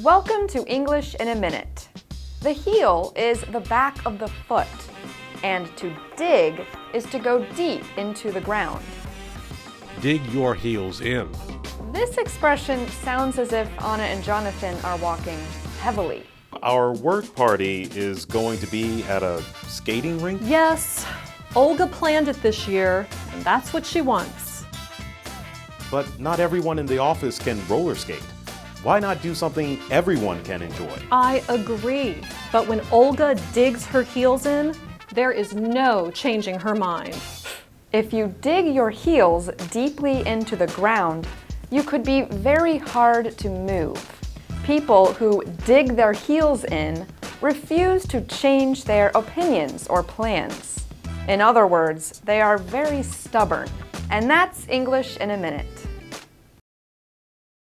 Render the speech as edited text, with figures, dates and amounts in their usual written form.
Welcome to English in a Minute. The heel is the back of the foot, and to dig is to go deep into the ground. Dig your heels in. This expression sounds as if Anna and Jonathan are walking heavily. Our work party is going to be at a skating rink? Yes, Olga planned it this year, and that's what she wants. But not everyone in the office can roller skate. Why not do something everyone can enjoy? I agree, but when Olga digs her heels in, there is no changing her mind. If you dig your heels deeply into the ground, you could be very hard to move. People who dig their heels in refuse to change their opinions or plans. In other words, they are very stubborn. And that's English in a Minute.